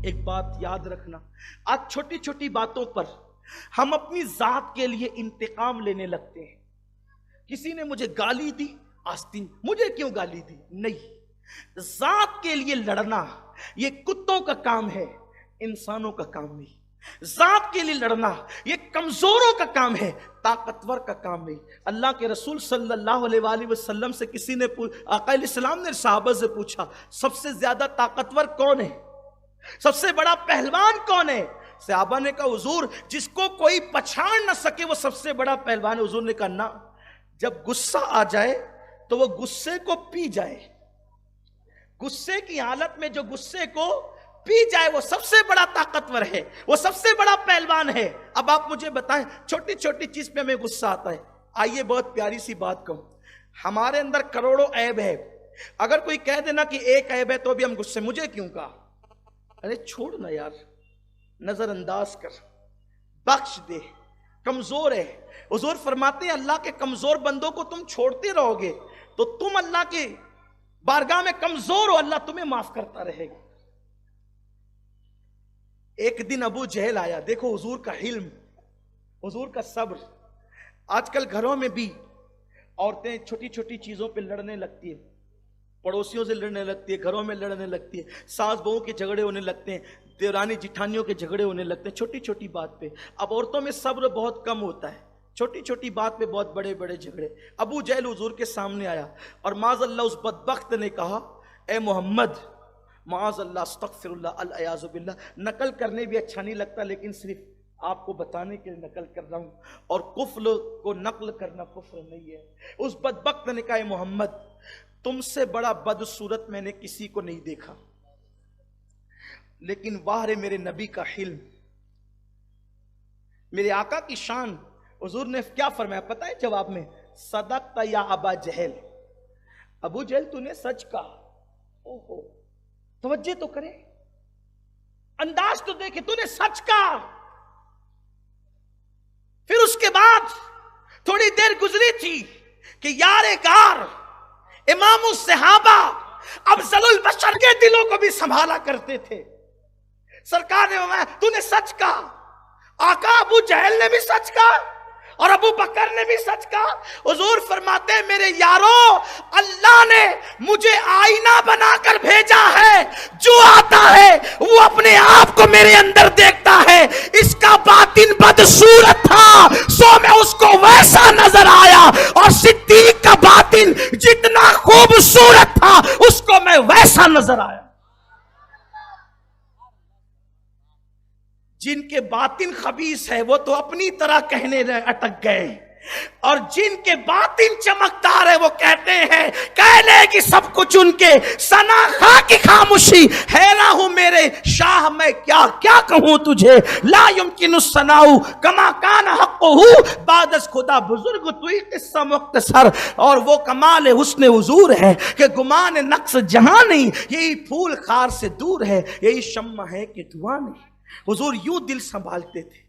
ایک بات یاد رکھنا، آج چھوٹی چھوٹی باتوں پر ہم اپنی ذات کے لیے انتقام لینے لگتے ہیں. کسی نے مجھے گالی دی، آستین مجھے کیوں گالی دی؟ نہیں، ذات کے لیے لڑنا یہ کتوں کا کام ہے، انسانوں کا کام نہیں. ذات کے لیے لڑنا یہ کمزوروں کا کام ہے، طاقتور کا کام نہیں. اللہ کے رسول صلی اللہ علیہ وآلہ وسلم سے کسی نے آقا علیہ السلام نے صحابہ سے پوچھا سب سے زیادہ طاقتور کون ہے، سب سے بڑا پہلوان کون ہے؟ صحابہ نے کہا حضور جس کو کوئی پچھاڑ نہ سکے وہ سب سے بڑا پہلوان ہے. حضور نے کہا نہ، جب غصہ آ جائے تو وہ غصے کو پی جائے، غصے کی حالت میں جو غصے کو پی جائے وہ سب سے بڑا طاقتور ہے، وہ سب سے بڑا پہلوان ہے. اب آپ مجھے بتائیں، چھوٹی چھوٹی چیز پہ ہمیں غصہ آتا ہے. آئیے بہت پیاری سی بات کہوں، ہمارے اندر کروڑوں عیب ہے، اگر کوئی کہہ دینا کہ ایک عیب ہے تو ابھی ہم غصے، مجھے کیوں کہا؟ ارے چھوڑ نا یار، نظر انداز کر، بخش دے، کمزور ہے. حضور فرماتے ہیں اللہ کے کمزور بندوں کو تم چھوڑتے رہو گے تو تم اللہ کے بارگاہ میں کمزور ہو، اللہ تمہیں معاف کرتا رہے گا. ایک دن ابو جہل آیا، دیکھو حضور کا حلم، حضور کا صبر. آج کل گھروں میں بھی عورتیں چھوٹی چھوٹی چیزوں پہ لڑنے لگتی ہیں، پڑوسیوں سے لڑنے لگتی ہے، گھروں میں لڑنے لگتی ہے، ساس بہو کے جھگڑے ہونے لگتے ہیں، دیورانی جٹھانیوں کے جھگڑے ہونے لگتے ہیں چھوٹی چھوٹی بات پہ. اب عورتوں میں صبر بہت کم ہوتا ہے، چھوٹی چھوٹی بات پہ بہت بڑے بڑے جھگڑے. ابو جہل حضور کے سامنے آیا اور معاذ اللہ اس بدبخت نے کہا اے محمد، معاذ اللہ، استغفر اللہ، العیاذ باللہ، نقل کرنے بھی اچھا نہیں لگتا لیکن صرف آپ کو بتانے کے لیے نقل کر رہا ہوں، اور کفر کو نقل کرنا کفر نہیں ہے. اس بدبخت نے کہا اے محمد، تم سے بڑا بدصورت میں نے کسی کو نہیں دیکھا، لیکن واہ رے میرے نبی کا حلم، میرے آقا کی شان. حضور نے کیا فرمایا پتہ ہے جواب میں؟ صدقت یا ابا جہل، ابو جہل تو نے سچ کہا. اوہو، توجہ تو کرے، انداز تو دیکھے، تو نے سچ کہا. پھر اس کے بعد تھوڑی دیر گزری تھی کہ یار کار امام الصحابہ افضل البشر کے دلوں کو بھی سنبھالا کرتے تھے. سرکار نے فرمایا تو نے سچ کہا. آقا ابو جہل نے بھی سچ کہا اور ابو بکر نے بھی سچ کہا. حضور فرماتے ہیں میرے یارو، اللہ نے مجھے آئینہ بنا کر بھیجا ہے، جو آتا ہے وہ اپنے آپ کو میرے اندر دیکھتا ہے. اس کا باطن بدصورت تھا سو میں اس کو ویسا نظر آیا، اور صدیق کا باطن جتنا خوبصورت تھا اس کو میں ویسا نظر آیا. جن کے باطن خبیث ہے وہ تو اپنی طرح کہنے اٹک گئے، اور جن کے باطن چمکدار ہے وہ کہتے ہیں کہہ لے کہ سب کچھ ان کے، ثنا خواہ کی خاموشی. حیران ہوں میرے شاہ میں کیا کیا کہوں تجھے، لا یمکن الثناء کما کان حقہ بعد از خدا. بزرگ توئی قصہ مختصر، اور وہ کمال حسن حضور ہے کہ گمان نقص جہاں نہیں، یہی پھول خار سے دور ہے، یہی شمع ہے کہ دھواں نہیں. حضور یوں دل سنبھالتے تھے.